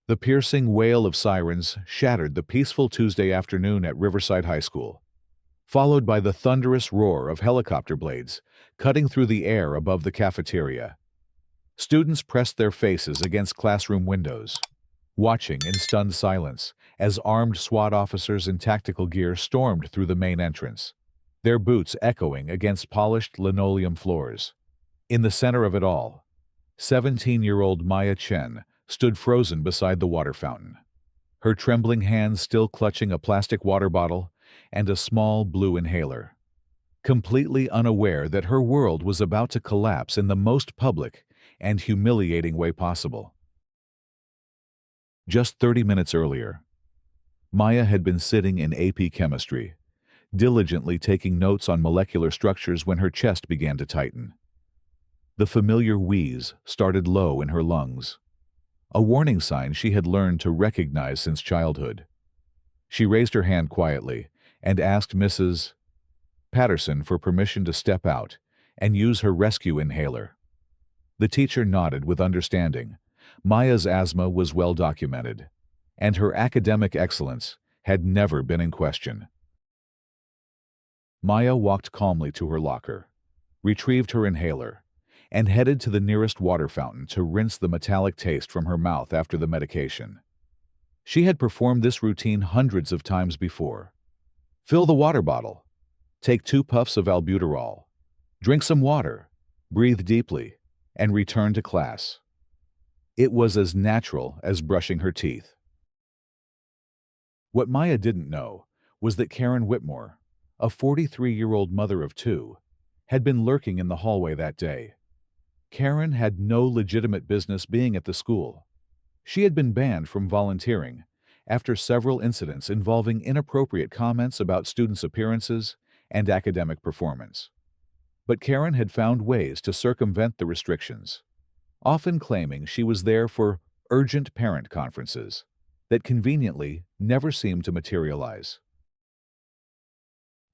The piercing wail of sirens shattered the peaceful Tuesday afternoon at Riverside High School, followed by the thunderous roar of helicopter blades cutting through the air above the cafeteria. Students pressed their faces against classroom windows, watching in stunned silence as armed SWAT officers in tactical gear stormed through the main entrance, their boots echoing against polished linoleum floors. In the center of it all, 17-year-old Maya Chen stood frozen beside the water fountain, her trembling hands still clutching a plastic water bottle and a small blue inhaler, completely unaware that her world was about to collapse in the most public and humiliating way possible. Just 30 minutes earlier, Maya had been sitting in AP Chemistry, diligently taking notes on molecular structures when her chest began to tighten. The familiar wheeze started low in her lungs, a warning sign she had learned to recognize since childhood. She raised her hand quietly and asked Mrs. Patterson for permission to step out and use her rescue inhaler. The teacher nodded with understanding. Maya's asthma was well documented, and her academic excellence had never been in question. Maya walked calmly to her locker, retrieved her inhaler, and headed to the nearest water fountain to rinse the metallic taste from her mouth after the medication. She had performed this routine hundreds of times before. Fill the water bottle. Take 2 puffs of albuterol. Drink some water. Breathe deeply. And return to class. It was as natural as brushing her teeth. What Maya didn't know was that Karen Whitmore, a 43-year-old mother of 2, had been lurking in the hallway that day. Karen had no legitimate business being at the school. She had been banned from volunteering after several incidents involving inappropriate comments about students' appearances and academic performance. But Karen had found ways to circumvent the restrictions, often claiming she was there for urgent parent conferences that conveniently never seemed to materialize.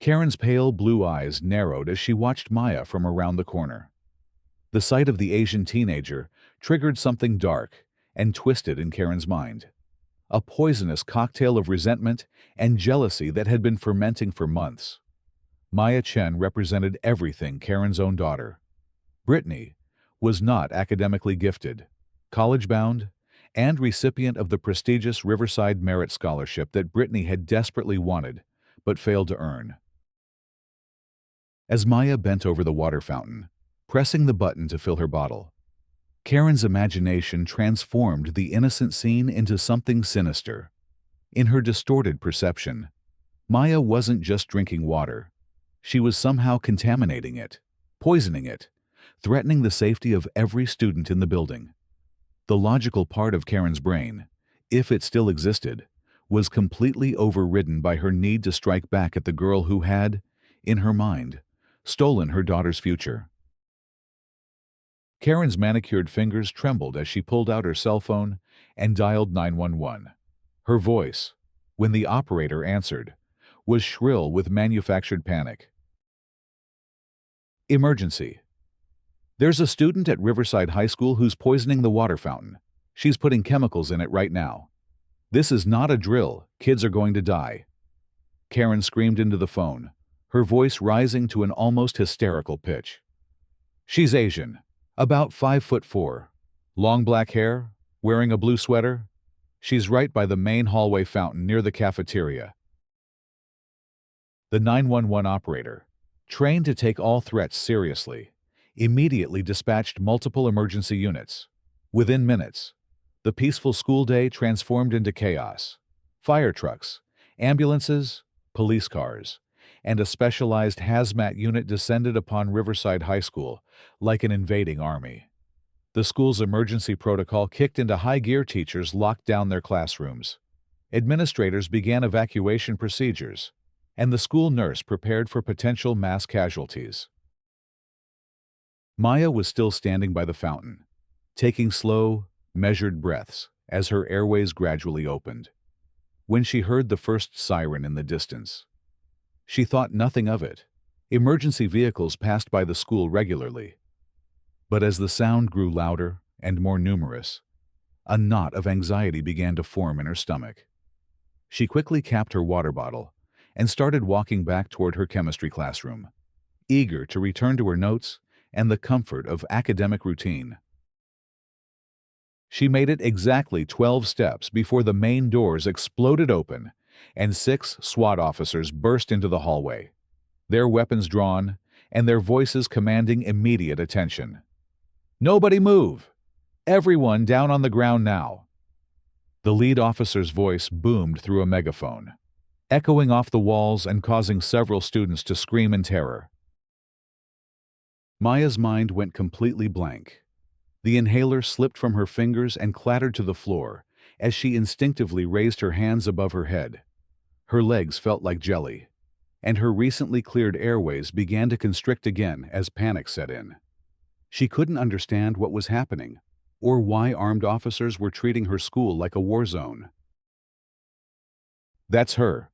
Karen's pale blue eyes narrowed as she watched Maya from around the corner. The sight of the Asian teenager triggered something dark and twisted in Karen's mind, a poisonous cocktail of resentment and jealousy that had been fermenting for months. Maya Chen represented everything Karen's own daughter. Brittany was not academically gifted, college-bound, and recipient of the prestigious Riverside Merit Scholarship that Brittany had desperately wanted but failed to earn. As Maya bent over the water fountain, pressing the button to fill her bottle, Karen's imagination transformed the innocent scene into something sinister. In her distorted perception, Maya wasn't just drinking water. She was somehow contaminating it, poisoning it, threatening the safety of every student in the building. The logical part of Karen's brain, if it still existed, was completely overridden by her need to strike back at the girl who had, in her mind, stolen her daughter's future. Karen's manicured fingers trembled as she pulled out her cell phone and dialed 911. Her voice, when the operator answered, was shrill with manufactured panic. Emergency. There's a student at Riverside High School who's poisoning the water fountain. She's putting chemicals in it right now. This is not a drill. Kids are going to die. Karen screamed into the phone, her voice rising to an almost hysterical pitch. She's Asian, about 5'4", long black hair, wearing a blue sweater. She's right by the main hallway fountain near the cafeteria. The 911 operator, trained to take all threats seriously, immediately dispatched multiple emergency units. Within minutes, the peaceful school day transformed into chaos. Fire trucks, ambulances, police cars, and a specialized hazmat unit descended upon Riverside High School like an invading army. The school's emergency protocol kicked into high gear. Teachers locked down their classrooms. Administrators began evacuation procedures, and the school nurse prepared for potential mass casualties. Maya was still standing by the fountain, taking slow, measured breaths as her airways gradually opened. When she heard the first siren in the distance, she thought nothing of it. Emergency vehicles passed by the school regularly. But as the sound grew louder and more numerous, A knot of anxiety began to form in her stomach. She quickly capped her water bottle and started walking back toward her chemistry classroom, eager to return to her notes and the comfort of academic routine. She made it exactly 12 steps before the main doors exploded open and 6 SWAT officers burst into the hallway, their weapons drawn and their voices commanding immediate attention. "Nobody move! Everyone down on the ground now!" The lead officer's voice boomed through a megaphone, echoing off the walls and causing several students to scream in terror. Maya's mind went completely blank. The inhaler slipped from her fingers and clattered to the floor as she instinctively raised her hands above her head. Her legs felt like jelly, and her recently cleared airways began to constrict again as panic set in. She couldn't understand what was happening, or why armed officers were treating her school like a war zone. "That's her.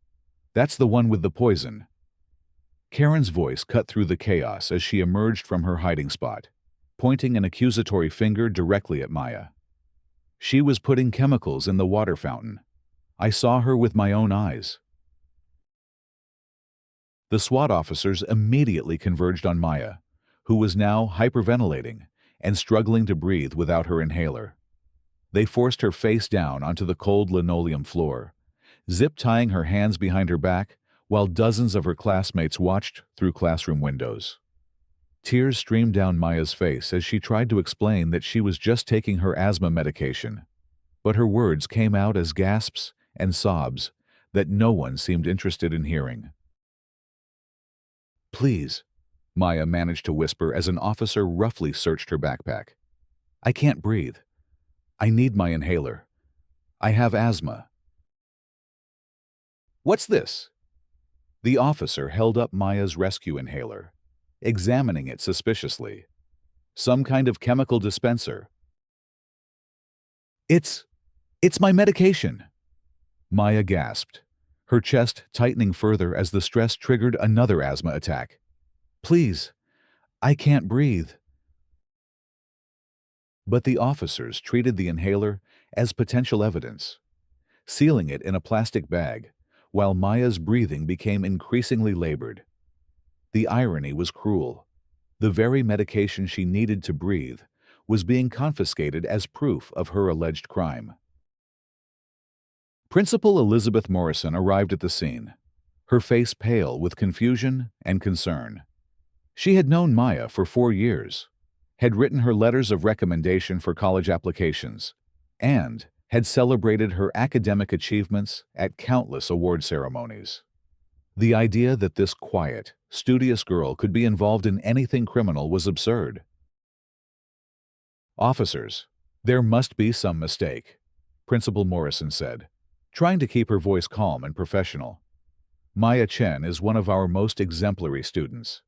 That's the one with the poison." Karen's voice cut through the chaos as she emerged from her hiding spot, pointing an accusatory finger directly at Maya. "She was putting chemicals in the water fountain. I saw her with my own eyes." The SWAT officers immediately converged on Maya, who was now hyperventilating and struggling to breathe without her inhaler. They forced her face down onto the cold linoleum floor, zip-tying her hands behind her back while dozens of her classmates watched through classroom windows. Tears streamed down Maya's face as she tried to explain that she was just taking her asthma medication, but her words came out as gasps and sobs that no one seemed interested in hearing. "Please," Maya managed to whisper as an officer roughly searched her backpack. "I can't breathe. I need my inhaler. I have asthma." "What's this?" The officer held up Maya's rescue inhaler, examining it suspiciously. "Some kind of chemical dispenser." It's my medication," Maya gasped, her chest tightening further as the stress triggered another asthma attack. "Please, I can't breathe." But the officers treated the inhaler as potential evidence, sealing it in a plastic bag, while Maya's breathing became increasingly labored. The irony was cruel. The very medication she needed to breathe was being confiscated as proof of her alleged crime. Principal Elizabeth Morrison arrived at the scene, her face pale with confusion and concern. She had known Maya for 4 years, had written her letters of recommendation for college applications, and had celebrated her academic achievements at countless award ceremonies. The idea that this quiet, studious girl could be involved in anything criminal was absurd. "Officers, there must be some mistake," Principal Morrison said, trying to keep her voice calm and professional. "Maya Chen is one of our most exemplary students.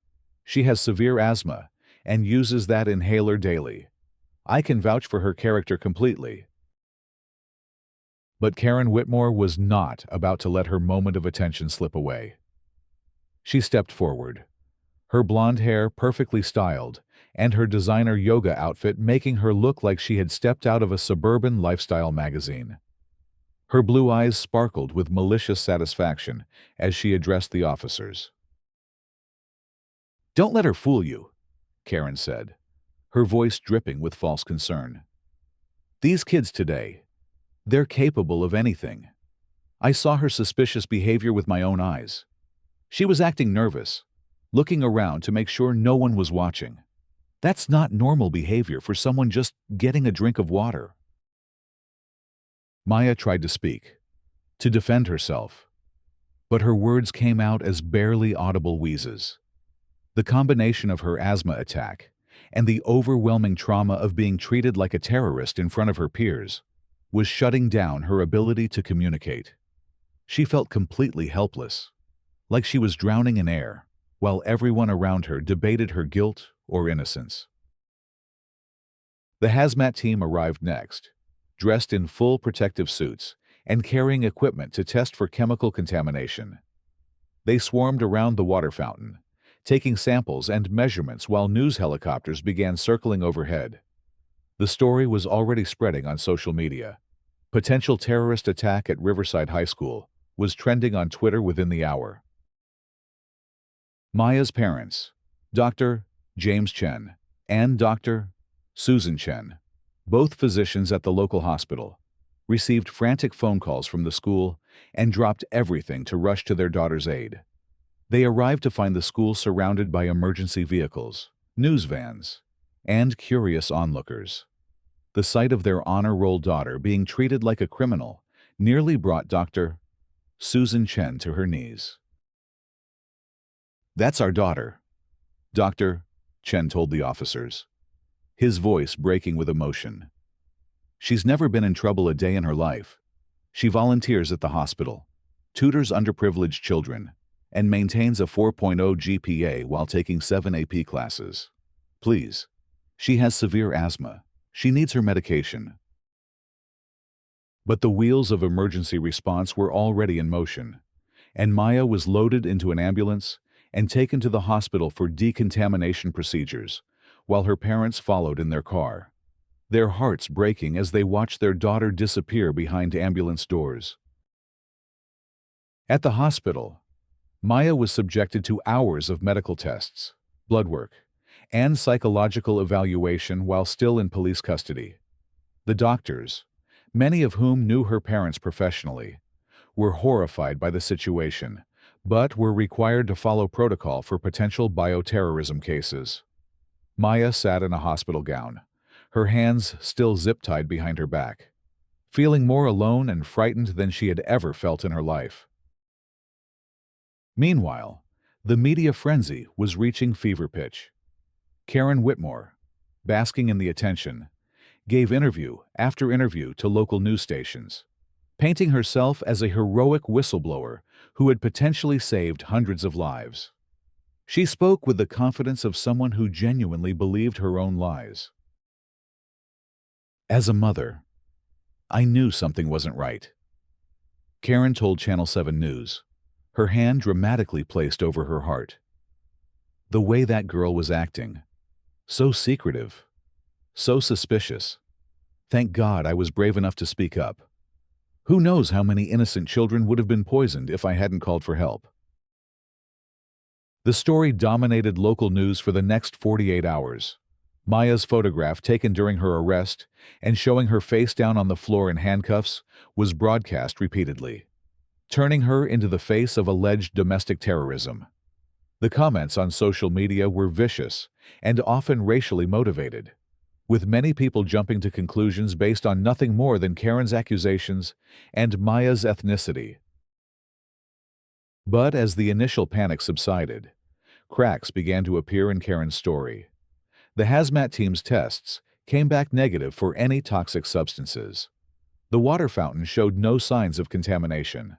She has severe asthma and uses that inhaler daily. I can vouch for her character completely." But Karen Whitmore was not about to let her moment of attention slip away. She stepped forward, her blonde hair perfectly styled and her designer yoga outfit making her look like she had stepped out of a suburban lifestyle magazine. Her blue eyes sparkled with malicious satisfaction as she addressed the officers. "Don't let her fool you," Karen said, her voice dripping with false concern. "These kids today, they're capable of anything. I saw her suspicious behavior with my own eyes. She was acting nervous, looking around to make sure no one was watching. That's not normal behavior for someone just getting a drink of water." Maya tried to speak, to defend herself, but her words came out as barely audible wheezes. The combination of her asthma attack and the overwhelming trauma of being treated like a terrorist in front of her peers was shutting down her ability to communicate. She felt completely helpless, like she was drowning in air, while everyone around her debated her guilt or innocence. The hazmat team arrived next, dressed in full protective suits and carrying equipment to test for chemical contamination. They swarmed around the water fountain, taking samples and measurements while news helicopters began circling overhead. The story was already spreading on social media. Potential terrorist attack at Riverside High School was trending on Twitter within the hour. Maya's parents, Dr. James Chen and Dr. Susan Chen, both physicians at the local hospital, received frantic phone calls from the school and dropped everything to rush to their daughter's aid. They arrived to find the school surrounded by emergency vehicles, news vans, and curious onlookers. The sight of their honor roll daughter being treated like a criminal nearly brought Dr. Susan Chen to her knees. "That's our daughter," Dr. Chen told the officers, his voice breaking with emotion. "She's never been in trouble a day in her life. She volunteers at the hospital, tutors underprivileged children, and maintains a 4.0 GPA while taking 7 AP classes. Please. She has severe asthma. She needs her medication." But the wheels of emergency response were already in motion, and Maya was loaded into an ambulance and taken to the hospital for decontamination procedures, while her parents followed in their car, their hearts breaking as they watched their daughter disappear behind ambulance doors. At the hospital, Maya was subjected to hours of medical tests, blood work, and psychological evaluation while still in police custody. The doctors, many of whom knew her parents professionally, were horrified by the situation, but were required to follow protocol for potential bioterrorism cases. Maya sat in a hospital gown, her hands still zip-tied behind her back, feeling more alone and frightened than she had ever felt in her life. Meanwhile, the media frenzy was reaching fever pitch. Karen Whitmore, basking in the attention, gave interview after interview to local news stations, painting herself as a heroic whistleblower who had potentially saved hundreds of lives. She spoke with the confidence of someone who genuinely believed her own lies. "As a mother, I knew something wasn't right," Karen told Channel 7 News, her hand dramatically placed over her heart. "The way that girl was acting, so secretive, so suspicious. Thank God I was brave enough to speak up. Who knows how many innocent children would have been poisoned if I hadn't called for help." The story dominated local news for the next 48 hours. Maya's photograph taken during her arrest and showing her face down on the floor in handcuffs was broadcast repeatedly, turning her into the face of alleged domestic terrorism. The comments on social media were vicious and often racially motivated, with many people jumping to conclusions based on nothing more than Karen's accusations and Maya's ethnicity. But as the initial panic subsided, cracks began to appear in Karen's story. The hazmat team's tests came back negative for any toxic substances. The water fountain showed no signs of contamination.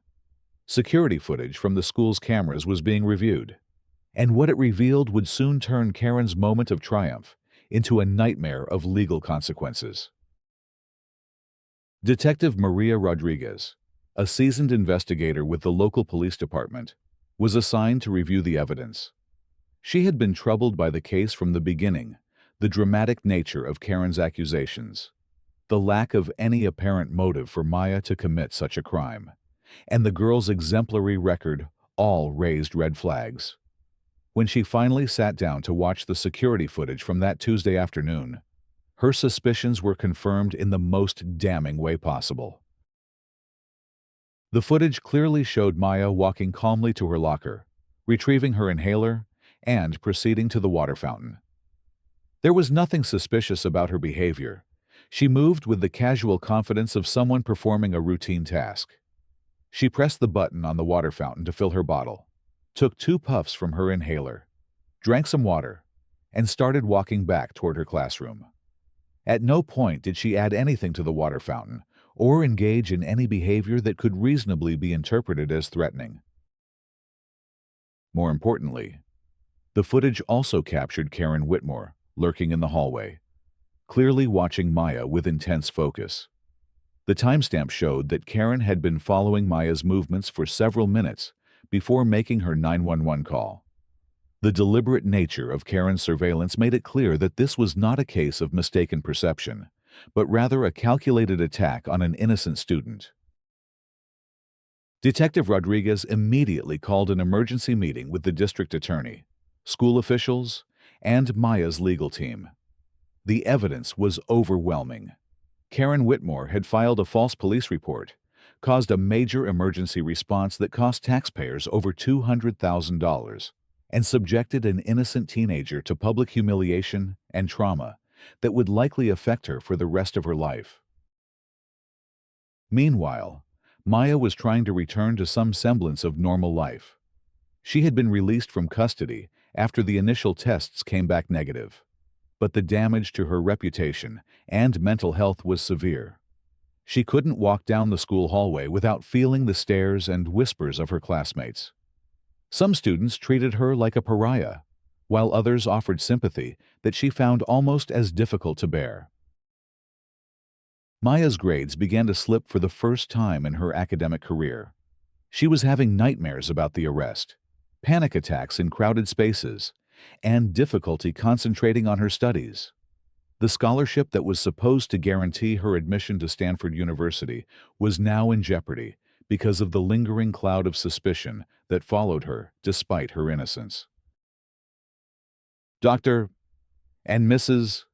Security footage from the school's cameras was being reviewed, and what it revealed would soon turn Karen's moment of triumph into a nightmare of legal consequences. Detective Maria Rodriguez, a seasoned investigator with the local police department, was assigned to review the evidence. She had been troubled by the case from the beginning, the dramatic nature of Karen's accusations, the lack of any apparent motive for Maya to commit such a crime, and the girl's exemplary record all raised red flags. When she finally sat down to watch the security footage from that Tuesday afternoon, her suspicions were confirmed in the most damning way possible. The footage clearly showed Maya walking calmly to her locker, retrieving her inhaler, and proceeding to the water fountain. There was nothing suspicious about her behavior. She moved with the casual confidence of someone performing a routine task. She pressed the button on the water fountain to fill her bottle, took 2 puffs from her inhaler, drank some water, and started walking back toward her classroom. At no point did she add anything to the water fountain or engage in any behavior that could reasonably be interpreted as threatening. More importantly, the footage also captured Karen Whitmore lurking in the hallway, clearly watching Maya with intense focus. The timestamp showed that Karen had been following Maya's movements for several minutes before making her 911 call. The deliberate nature of Karen's surveillance made it clear that this was not a case of mistaken perception, but rather a calculated attack on an innocent student. Detective Rodriguez immediately called an emergency meeting with the district attorney, school officials, and Maya's legal team. The evidence was overwhelming. Karen Whitmore had filed a false police report, caused a major emergency response that cost taxpayers over $200,000, and subjected an innocent teenager to public humiliation and trauma that would likely affect her for the rest of her life. Meanwhile, Maya was trying to return to some semblance of normal life. She had been released from custody after the initial tests came back negative. But the damage to her reputation and mental health was severe. She couldn't walk down the school hallway without feeling the stares and whispers of her classmates. Some students treated her like a pariah, while others offered sympathy that she found almost as difficult to bear. Maya's grades began to slip for the first time in her academic career. She was having nightmares about the arrest, panic attacks in crowded spaces, and difficulty concentrating on her studies. The scholarship that was supposed to guarantee her admission to Stanford University was now in jeopardy because of the lingering cloud of suspicion that followed her despite her innocence. Dr. and Mrs.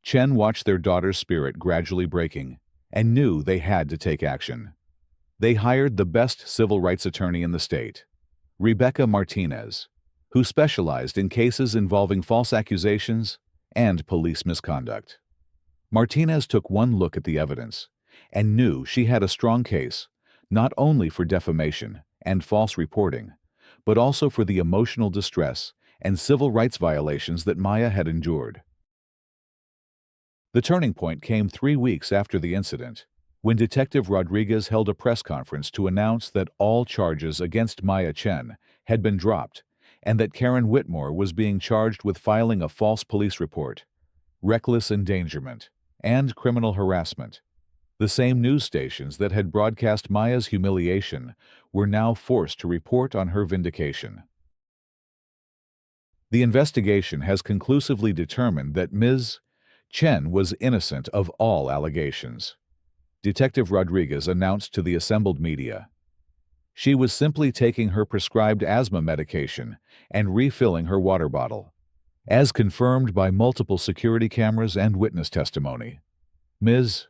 Chen watched their daughter's spirit gradually breaking and knew they had to take action. They hired the best civil rights attorney in the state, Rebecca Martinez, who specialized in cases involving false accusations and police misconduct. Martinez took one look at the evidence and knew she had a strong case, not only for defamation and false reporting, but also for the emotional distress and civil rights violations that Maya had endured. The turning point came 3 weeks after the incident, when Detective Rodriguez held a press conference to announce that all charges against Maya Chen had been dropped and that Karen Whitmore was being charged with filing a false police report, reckless endangerment, and criminal harassment. The same news stations that had broadcast Maya's humiliation were now forced to report on her vindication. The investigation has conclusively determined that Ms. Chen was innocent of all allegations, Detective Rodriguez announced to the assembled media. She was simply taking her prescribed asthma medication and refilling her water bottle, as confirmed by multiple security cameras and witness testimony. Ms.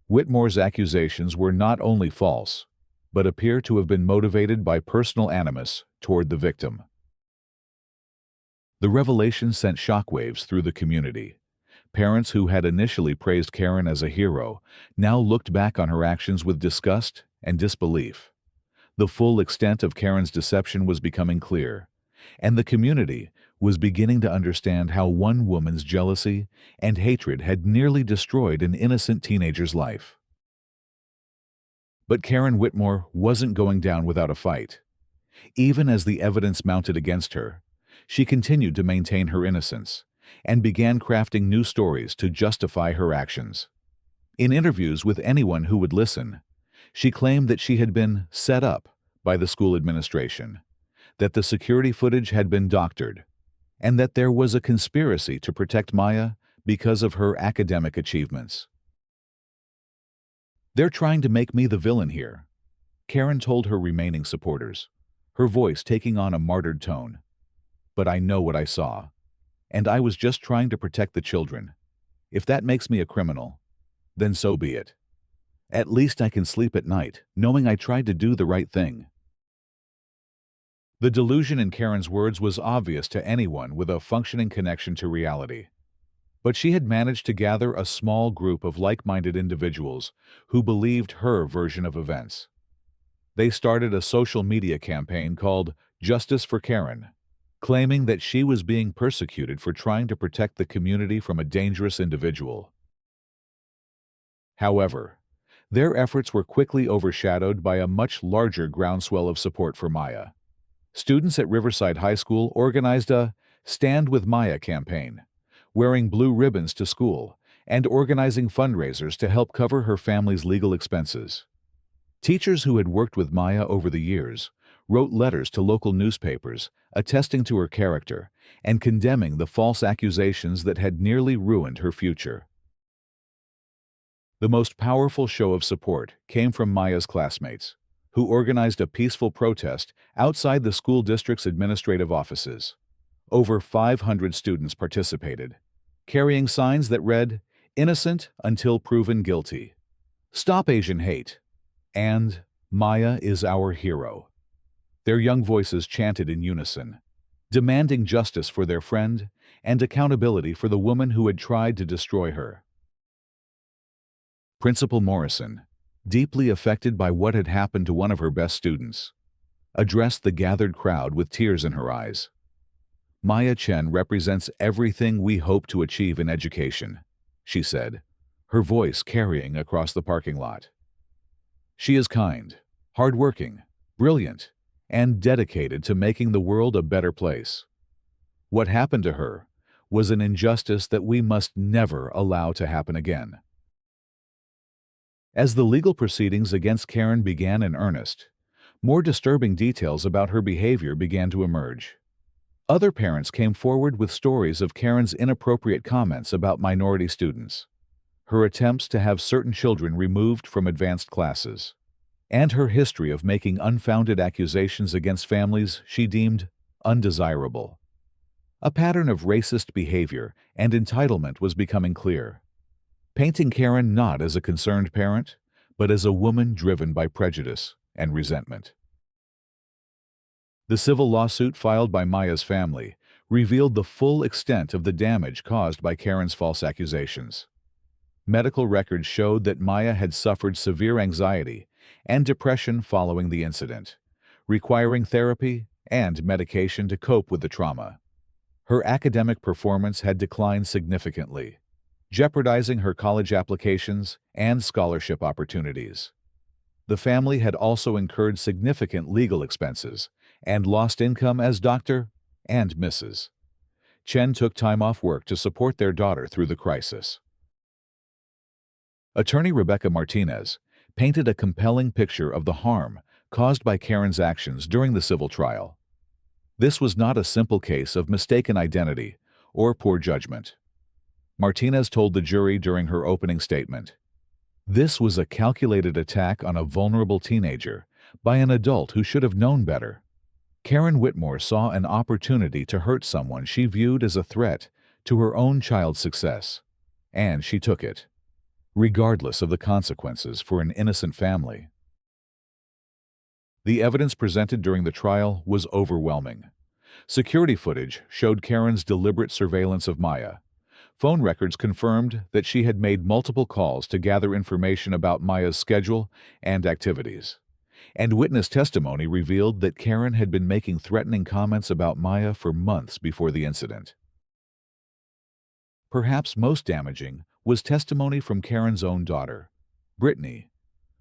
Whitmore's accusations were not only false, but appear to have been motivated by personal animus toward the victim. The revelation sent shockwaves through the community. Parents who had initially praised Karen as a hero now looked back on her actions with disgust and disbelief. The full extent of Karen's deception was becoming clear, and the community was beginning to understand how one woman's jealousy and hatred had nearly destroyed an innocent teenager's life. But Karen Whitmore wasn't going down without a fight. Even as the evidence mounted against her, she continued to maintain her innocence and began crafting new stories to justify her actions. In interviews with anyone who would listen, she claimed that she had been set up by the school administration, that the security footage had been doctored, and that there was a conspiracy to protect Maya because of her academic achievements. "They're trying to make me the villain here," Karen told her remaining supporters, her voice taking on a martyred tone. "But I know what I saw, and I was just trying to protect the children. If that makes me a criminal, then so be it. At least I can sleep at night, knowing I tried to do the right thing." The delusion in Karen's words was obvious to anyone with a functioning connection to reality. But she had managed to gather a small group of like-minded individuals who believed her version of events. They started a social media campaign called Justice for Karen, claiming that she was being persecuted for trying to protect the community from a dangerous individual. However, their efforts were quickly overshadowed by a much larger groundswell of support for Maya. Students at Riverside High School organized a Stand with Maya campaign, wearing blue ribbons to school and organizing fundraisers to help cover her family's legal expenses. Teachers who had worked with Maya over the years wrote letters to local newspapers, attesting to her character and condemning the false accusations that had nearly ruined her future. The most powerful show of support came from Maya's classmates, who organized a peaceful protest outside the school district's administrative offices. Over 500 students participated, carrying signs that read, "Innocent until proven guilty," "Stop Asian Hate," and "Maya is our hero." Their young voices chanted in unison, demanding justice for their friend and accountability for the woman who had tried to destroy her. Principal Morrison, deeply affected by what had happened to one of her best students, addressed the gathered crowd with tears in her eyes. "Maya Chen represents everything we hope to achieve in education," she said, her voice carrying across the parking lot. "She is kind, hardworking, brilliant, and dedicated to making the world a better place. What happened to her was an injustice that we must never allow to happen again." As the legal proceedings against Karen began in earnest, more disturbing details about her behavior began to emerge. Other parents came forward with stories of Karen's inappropriate comments about minority students, her attempts to have certain children removed from advanced classes, and her history of making unfounded accusations against families she deemed undesirable. A pattern of racist behavior and entitlement was becoming clear, painting Karen not as a concerned parent, but as a woman driven by prejudice and resentment. The civil lawsuit filed by Maya's family revealed the full extent of the damage caused by Karen's false accusations. Medical records showed that Maya had suffered severe anxiety and depression following the incident, requiring therapy and medication to cope with the trauma. Her academic performance had declined significantly, jeopardizing her college applications and scholarship opportunities. The family had also incurred significant legal expenses and lost income as Dr. and Mrs. Chen took time off work to support their daughter through the crisis. Attorney Rebecca Martinez painted a compelling picture of the harm caused by Karen's actions during the civil trial. This was not a simple case of mistaken identity or poor judgment. Martinez told the jury during her opening statement, "This was a calculated attack on a vulnerable teenager by an adult who should have known better." Karen Whitmore saw an opportunity to hurt someone she viewed as a threat to her own child's success, and she took it, regardless of the consequences for an innocent family. The evidence presented during the trial was overwhelming. Security footage showed Karen's deliberate surveillance of Maya. Phone records confirmed that she had made multiple calls to gather information about Maya's schedule and activities. And witness testimony revealed that Karen had been making threatening comments about Maya for months before the incident. Perhaps most damaging was testimony from Karen's own daughter, Brittany,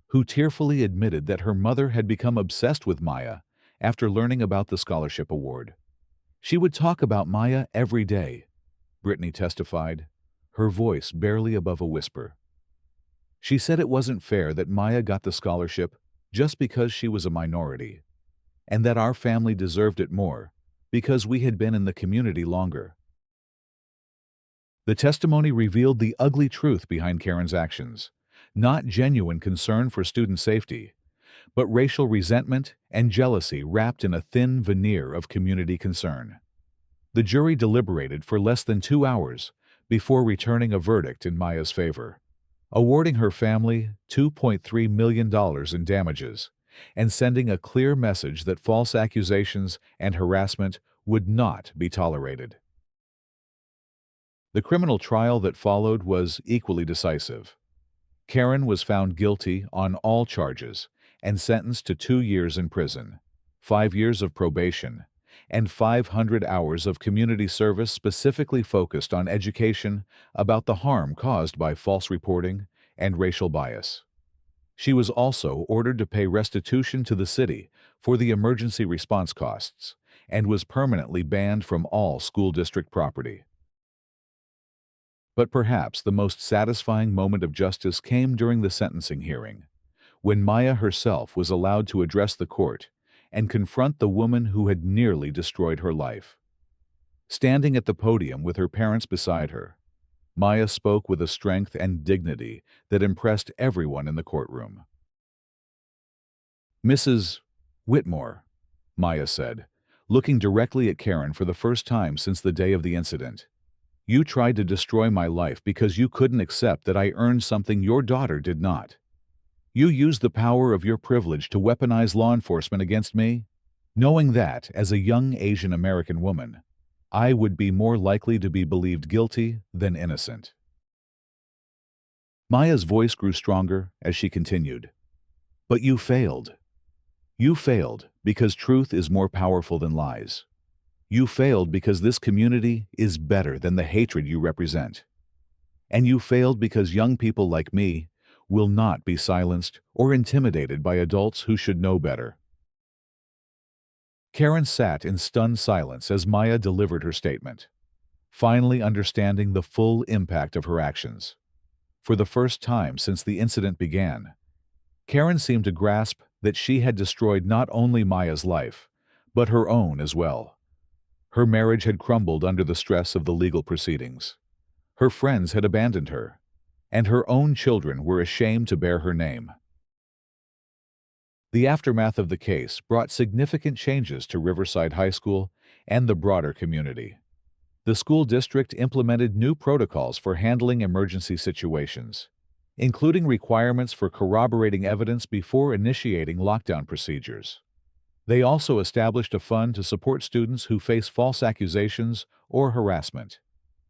who tearfully admitted that her mother had become obsessed with Maya after learning about the scholarship award. "She would talk about Maya every day," Brittany testified, her voice barely above a whisper. She said it wasn't fair that Maya got the scholarship just because she was a minority, and that our family deserved it more because we had been in the community longer. The testimony revealed the ugly truth behind Karen's actions, not genuine concern for student safety, but racial resentment and jealousy wrapped in a thin veneer of community concern. The jury deliberated for less than 2 hours before returning a verdict in Maya's favor, awarding her family $2.3 million in damages and sending a clear message that false accusations and harassment would not be tolerated. The criminal trial that followed was equally decisive. Karen was found guilty on all charges and sentenced to 2 years in prison, 5 years of probation, and 500 hours of community service specifically focused on education about the harm caused by false reporting and racial bias. She was also ordered to pay restitution to the city for the emergency response costs and was permanently banned from all school district property. But perhaps the most satisfying moment of justice came during the sentencing hearing, when Maya herself was allowed to address the court and confront the woman who had nearly destroyed her life. Standing at the podium with her parents beside her, Maya spoke with a strength and dignity that impressed everyone in the courtroom. "Mrs. Whitmore," Maya said, looking directly at Karen for the first time since the day of the incident, "you tried to destroy my life because you couldn't accept that I earned something your daughter did not. You used the power of your privilege to weaponize law enforcement against me, knowing that, as a young Asian American woman, I would be more likely to be believed guilty than innocent." Maya's voice grew stronger as she continued. "But you failed. You failed because truth is more powerful than lies. You failed because this community is better than the hatred you represent. And you failed because young people like me will not be silenced or intimidated by adults who should know better." Karen sat in stunned silence as Maya delivered her statement, finally understanding the full impact of her actions. For the first time since the incident began, Karen seemed to grasp that she had destroyed not only Maya's life, but her own as well. Her marriage had crumbled under the stress of the legal proceedings. Her friends had abandoned her, and her own children were ashamed to bear her name. The aftermath of the case brought significant changes to Riverside High School and the broader community. The school district implemented new protocols for handling emergency situations, including requirements for corroborating evidence before initiating lockdown procedures. They also established a fund to support students who face false accusations or harassment,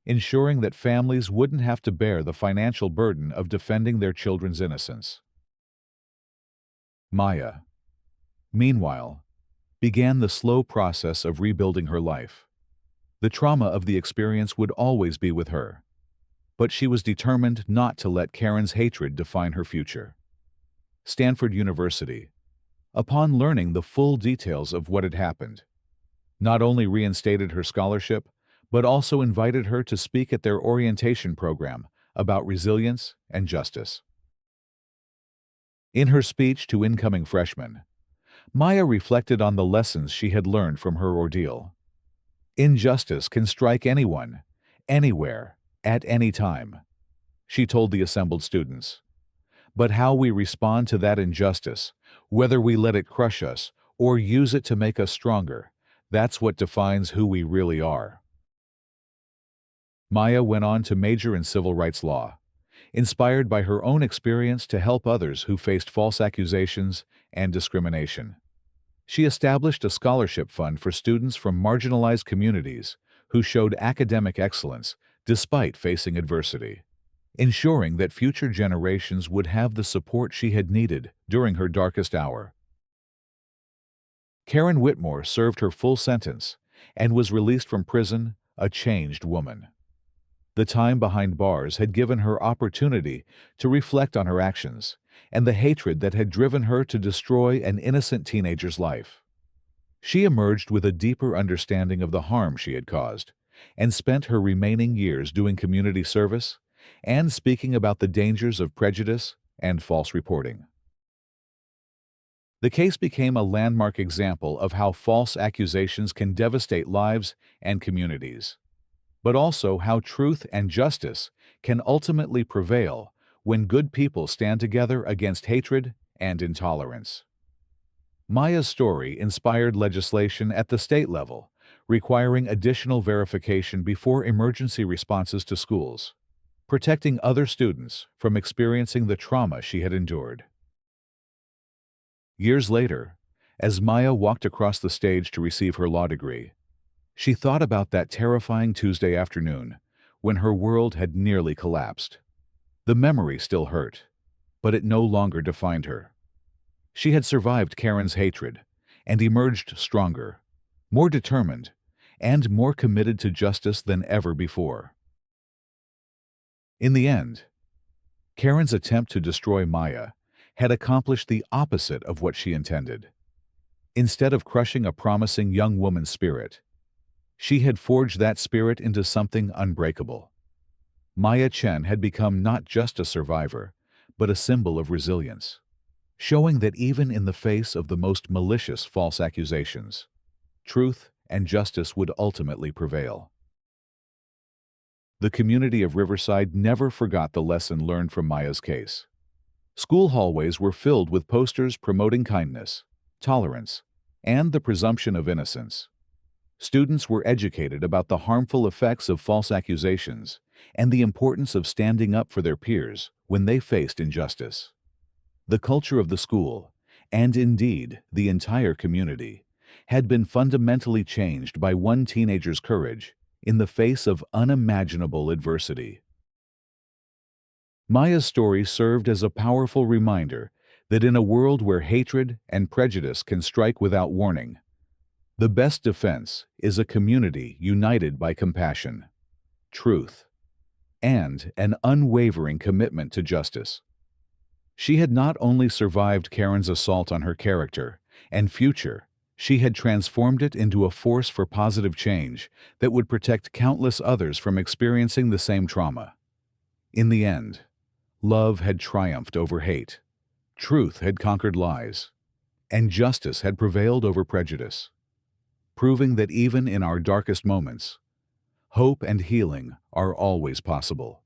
ensuring that families wouldn't have to bear the financial burden of defending their children's innocence. Maya, meanwhile, began the slow process of rebuilding her life. The trauma of the experience would always be with her, but she was determined not to let Karen's hatred define her future. Stanford University, upon learning the full details of what had happened, not only reinstated her scholarship, but also invited her to speak at their orientation program about resilience and justice. In her speech to incoming freshmen, Maya reflected on the lessons she had learned from her ordeal. Injustice can strike anyone, anywhere, at any time, she told the assembled students. But how we respond to that injustice, whether we let it crush us or use it to make us stronger, that's what defines who we really are. Maya went on to major in civil rights law, inspired by her own experience to help others who faced false accusations and discrimination. She established a scholarship fund for students from marginalized communities who showed academic excellence despite facing adversity, ensuring that future generations would have the support she had needed during her darkest hour. Karen Whitmore served her full sentence and was released from prison a changed woman. The time behind bars had given her opportunity to reflect on her actions and the hatred that had driven her to destroy an innocent teenager's life. She emerged with a deeper understanding of the harm she had caused and spent her remaining years doing community service and speaking about the dangers of prejudice and false reporting. The case became a landmark example of how false accusations can devastate lives and communities, but also how truth and justice can ultimately prevail when good people stand together against hatred and intolerance. Maya's story inspired legislation at the state level, requiring additional verification before emergency responses to schools, protecting other students from experiencing the trauma she had endured. Years later, as Maya walked across the stage to receive her law degree, she thought about that terrifying Tuesday afternoon when her world had nearly collapsed. The memory still hurt, but it no longer defined her. She had survived Karen's hatred and emerged stronger, more determined, and more committed to justice than ever before. In the end, Karen's attempt to destroy Maya had accomplished the opposite of what she intended. Instead of crushing a promising young woman's spirit, she had forged that spirit into something unbreakable. Maya Chen had become not just a survivor, but a symbol of resilience. showing that even in the face of the most malicious false accusations, truth and justice would ultimately prevail. The community of Riverside never forgot the lesson learned from Maya's case. School hallways were filled with posters promoting kindness, tolerance, and the presumption of innocence. Students were educated about the harmful effects of false accusations and the importance of standing up for their peers when they faced injustice. The culture of the school, and indeed the entire community, had been fundamentally changed by one teenager's courage in the face of unimaginable adversity. Maya's story served as a powerful reminder that in a world where hatred and prejudice can strike without warning, the best defense is a community united by compassion, truth, and an unwavering commitment to justice. She had not only survived Karen's assault on her character and future, she had transformed it into a force for positive change that would protect countless others from experiencing the same trauma. In the end, love had triumphed over hate, truth had conquered lies, and justice had prevailed over prejudice, proving that even in our darkest moments, hope and healing are always possible.